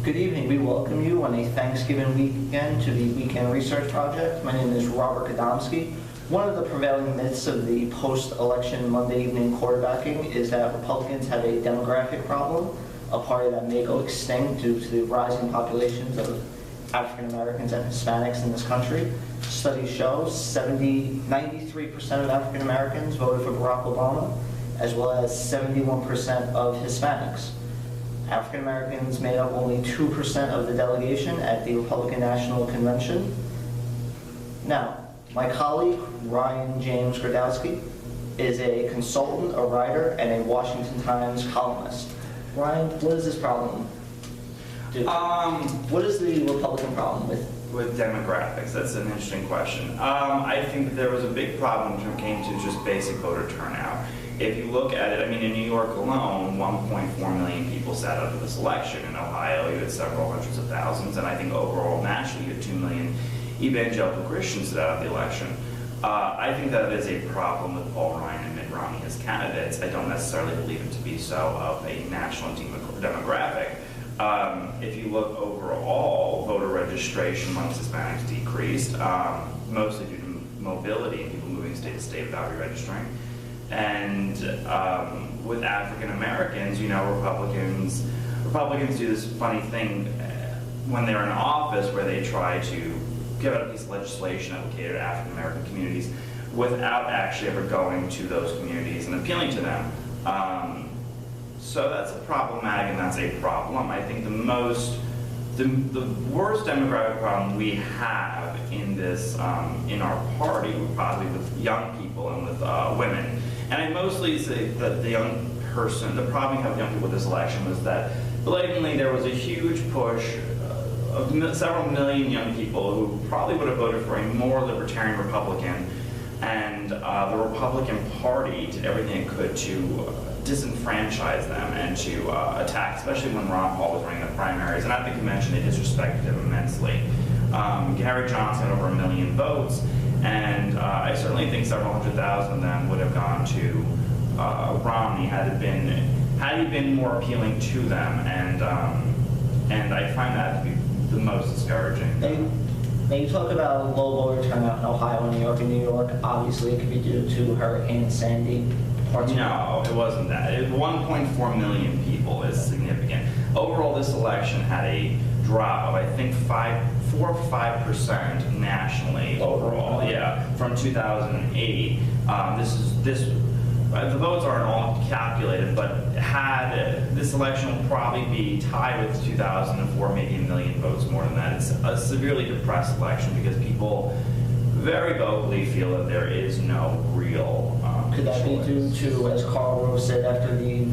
Good evening. We welcome you on a Thanksgiving weekend to the Weekend Research Project. My name is Robert Gadomski. One of the prevailing myths of the post-election Monday evening quarterbacking is that Republicans have a demographic problem, a party that may go extinct due to the rising populations of African Americans and Hispanics in this country. Studies show 93% of African Americans voted for Barack Obama, as well as 71% of Hispanics. African Americans made up only 2% of the delegation at the Republican National Convention. Now, my colleague, Ryan James Girdusky, is a consultant, a writer, and a Washington Times columnist. Ryan, what is this problem? What is the Republican problem with demographics? That's an interesting question. I think that there was a big problem when it came to just basic voter turnout. If you look at it, I mean, in New York alone, 1.4 million people sat out of this election. In Ohio, you had several hundreds of thousands, and I think overall, nationally, you had 2 million evangelical Christians sit out of the election. I think that is a problem with Paul Ryan and Mitt Romney as candidates. I don't necessarily believe it to be so of a national demographic. If you look overall, voter registration amongst Hispanics decreased, mostly due to mobility and people moving state to state without re-registering. And with African Americans, you know, Republicans do this funny thing when they're in office where they try to give out a piece of legislation that would cater to African American communities without actually ever going to those communities and appealing to them. So that's problematic, and that's a problem. I think the worst demographic problem we have in this, in our party, probably with young people and with women. And I mostly say that the problem you have with young people with this election was that blatantly there was a huge push of several million young people who probably would have voted for a more libertarian Republican, and the Republican Party did everything it could to disenfranchise them and to attack, especially when Ron Paul was running the primaries. And at the convention, they disrespected him immensely. Gary Johnson had over 1 million votes, and I certainly think several hundred thousand of them would have gone to Romney had he been more appealing to them. And I find that to be the most discouraging. Now you talk about low voter turnout in Ohio and New York. In New York, obviously, it could be due to Hurricane Sandy. No, it wasn't that. 1.4 million people is significant. Overall, this election had a drop of, I think, 4 or 5% nationally overall. Yeah, from 2008. The votes aren't all calculated, but this election will probably be tied with 2004, maybe 1 million votes more than that. It's a severely depressed election because people very vocally feel that there is no real Could that be due to, as Karl Rove said after the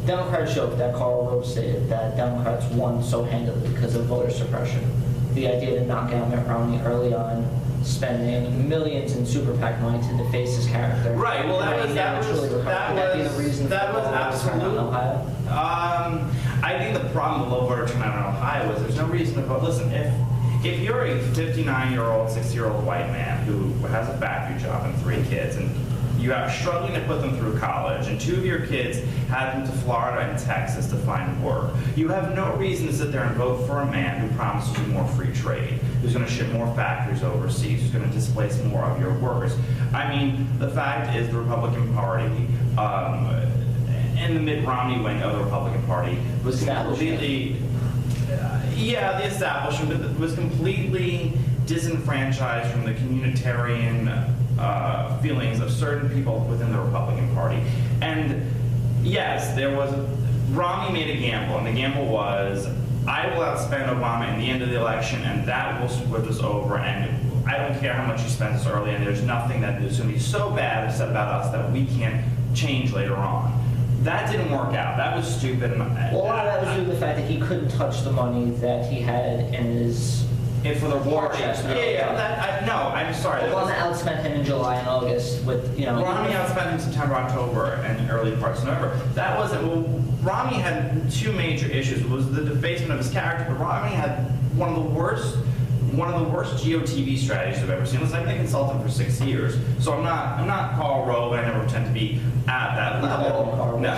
Democrats joke that Karl Rove said that Democrats won so handily because of voter suppression? The idea to knock out Mitt Romney early on, spending millions in super PAC money to deface his character. Right. Well, that was absolutely. I think the problem with low voter turnout in Ohio is there's no reason to vote. Listen, if you're a 59-year-old, 60-year-old white man who has a factory job and 3 kids, and you are struggling to put them through college, and 2 of your kids had them to Florida and Texas to find work, you have no reason to sit there and vote for a man who promises you more free trade, who's going to ship more factories overseas, who's going to displace more of your workers. I mean, the fact is the Republican Party and the Mitt Romney wing of the Republican Party was completely, the establishment was completely disenfranchised from the communitarian feelings of certain people within the Republican Party. And yes, Romney made a gamble, and the gamble was, I will outspend Obama in the end of the election, and that will switch us over, and I don't care how much you spend this early, and there's nothing that is going to be so bad said about us that we can't change later on. That didn't work out. That was stupid. Well, a lot of that was due to the fact that he couldn't touch the money that he had in his for the war chest. I'm sorry. Obama outspent him in July and August with, Romney outspent him September, October, and early parts of November. That wasn't. Well, Romney had 2 major issues. It was the defacement of his character, but Romney had one of the worst GOTV strategies I've ever seen. Listen, I've been a consultant for 6 years, so I'm not Karl Rove. I never pretend to be at that level. No.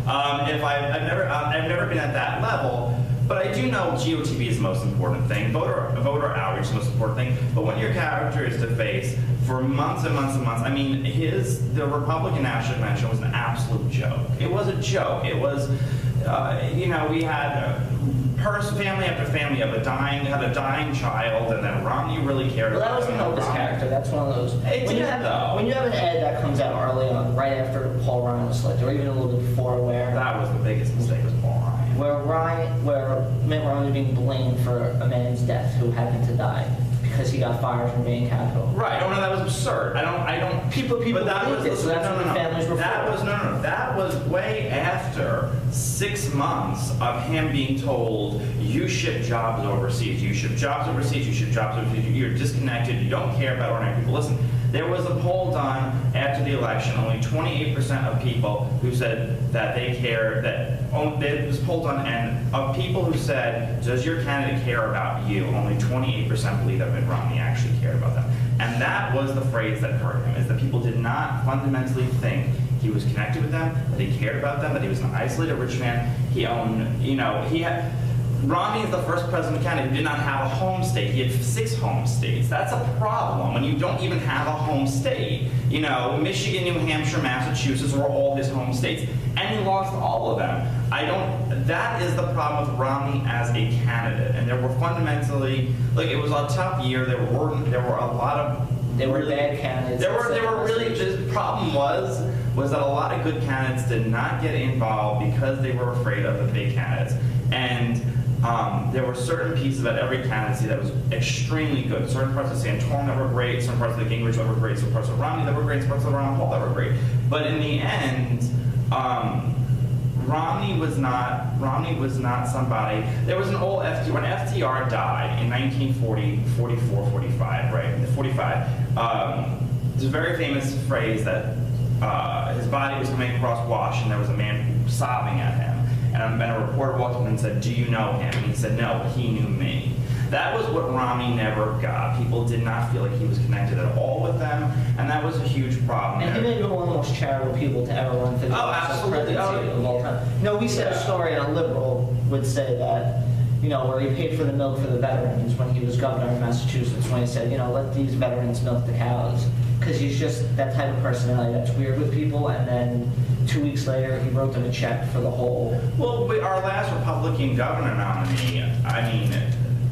I've never been at that level. But I do know GOTV is the most important thing. Voter outreach is the most important thing. But when your character is defaced for months and months and months, I mean, the Republican National Convention was an absolute joke. It was a joke. It was, we had family after family had a dying child, and then Romney really cared Well, that about wasn't Elvis' character. That's one of those. It when did, you have though. When you have an ad that comes out early on, right after Paul Ryan was selected, or even a little bit before, That was the biggest mistake, was Paul Ryan. where Mitt Romney being blamed for a man's death who happened to die because he got fired from Bain Capital. Right. Oh no, that was absurd. I don't. People. But that was. So that's what the families were That for. was no. That was way after 6 months of him being told, "You ship jobs overseas. You ship jobs overseas. You ship jobs overseas. You're disconnected. You don't care about ordinary people." Listen. There was a poll done after the election. Only 28% of people who said that they care, there was a poll done, and of people who said, does your candidate care about you, only 28% believe that Mitt Romney actually cared about them. And that was the phrase that hurt him, is that people did not fundamentally think he was connected with them, that he cared about them, that he was an isolated rich man. Romney is the first president candidate who did not have a home state. He had 6 home states. That's a problem when you don't even have a home state. Michigan, New Hampshire, Massachusetts were all his home states, and he lost all of them. That is the problem with Romney as a candidate. And there were fundamentally, it was a tough year. There were a lot of They were bad candidates. There were really. The problem was that a lot of good candidates did not get involved because they were afraid of the big candidates. And there were certain pieces about every candidacy that was extremely good. Certain parts of Santorum that were great, certain parts of the Gingrich that were great, certain parts of Romney that were great, certain parts of Ron Paul that were great. But in the end, Romney was not somebody. There was an old FDR. When FDR died in 45, right? 45. There's a very famous phrase that his body was coming across Wash, and there was a man sobbing at him. And a reporter walked up and said, "Do you know him?" And he said, "No, but he knew me." That was what Romney never got. People did not feel like he was connected at all with them, and that was a huge problem. And he may be one of the most charitable people to ever run for the absolutely. presidency of all time. We said a story, and a liberal would say that, where he paid for the milk for the veterans when he was governor of Massachusetts, when he said, let these veterans milk the cows. Because he's just that type of personality that's weird with people, and then 2 weeks later, he wrote them a check for the whole. Well, our last Republican governor nominee,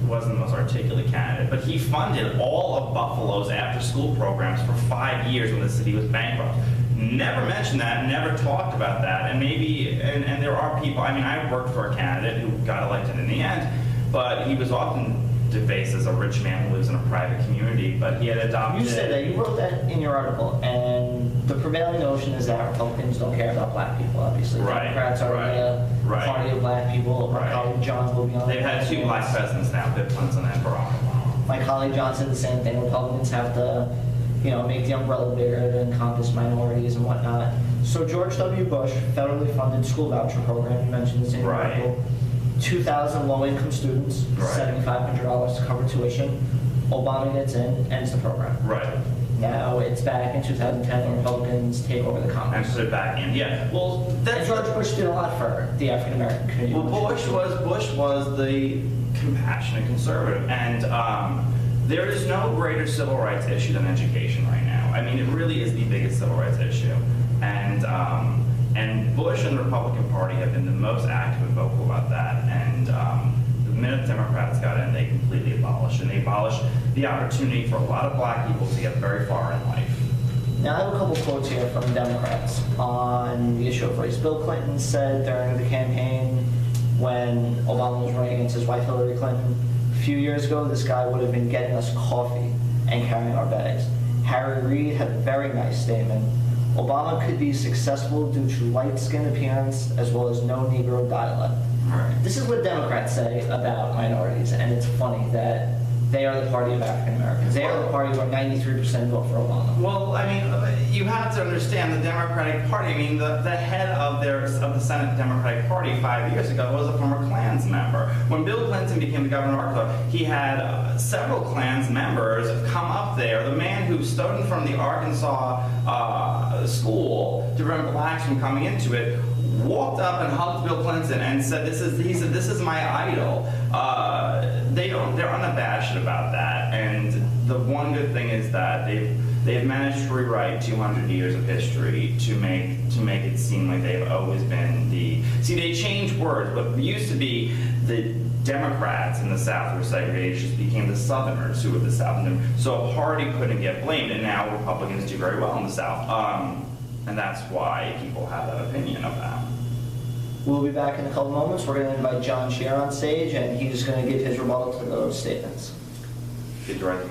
wasn't the most articulate candidate, but he funded all of Buffalo's after-school programs for 5 years when the city was bankrupt. Never mentioned that, never talked about that, and and there are people, I worked for a candidate who got elected in the end, but he was often defaced as a rich man who lives in a private community, but he had adopted... You said that, you wrote that in your article, and the prevailing notion is that Republicans don't care about black people, obviously. Right, Democrats are the party of black people. My colleague John will be on. They've had 2 black presidents now, Bill Clinton and Barack Obama. My colleague John said the same thing. Republicans have to, make the umbrella bigger to encompass minorities and whatnot. So George W. Bush federally funded school voucher program. You mentioned this in your article. 2,000 low-income students, $7,500 to cover tuition. Obama gets in, ends the program. Right. Now it's back in 2010 when Republicans take over the Congress. And put it back in. Yeah. Well, and George Bush did a lot for the African American community. Well, Bush was the compassionate conservative, and there is no greater civil rights issue than education right now. It really is the biggest civil rights issue, and Bush and the Republican Party have been the most active and vocal about that. And the minute Democrats got in, they completely abolished, and they abolished the opportunity for a lot of black people to get very far in life. Now, I have a couple quotes here from Democrats on the issue of race. Bill Clinton said during the campaign when Obama was running against his wife Hillary Clinton, a few years ago, this guy would have been getting us coffee and carrying our bags. Harry Reid had a very nice statement. Obama could be successful due to light-skinned appearance as well as no Negro dialect. Right. This is what Democrats say about minorities, and it's funny that they are the party of African Americans. They are the party where 93% vote for Obama. Well, you have to understand the Democratic Party. The head of the Senate Democratic Party 5 years ago was a former Klans member. When Bill Clinton became the governor of Arkansas, he had several Klans members come up there. The man who stood from the Arkansas school to prevent blacks from coming into it walked up and hugged Bill Clinton and said, he said, this is my idol. They're unabashed about that. And the one good thing is that they've managed to rewrite 200 years of history to make it seem like they've always been see, they changed words, but it used to be the Democrats in the South were segregated, just became the Southerners who were the South. So a party couldn't get blamed, and now Republicans do very well in the South. And that's why people have that opinion of that. We'll be back in a couple moments. We're going to invite John Scheer on stage, and he's going to give his rebuttal to those statements. Get directing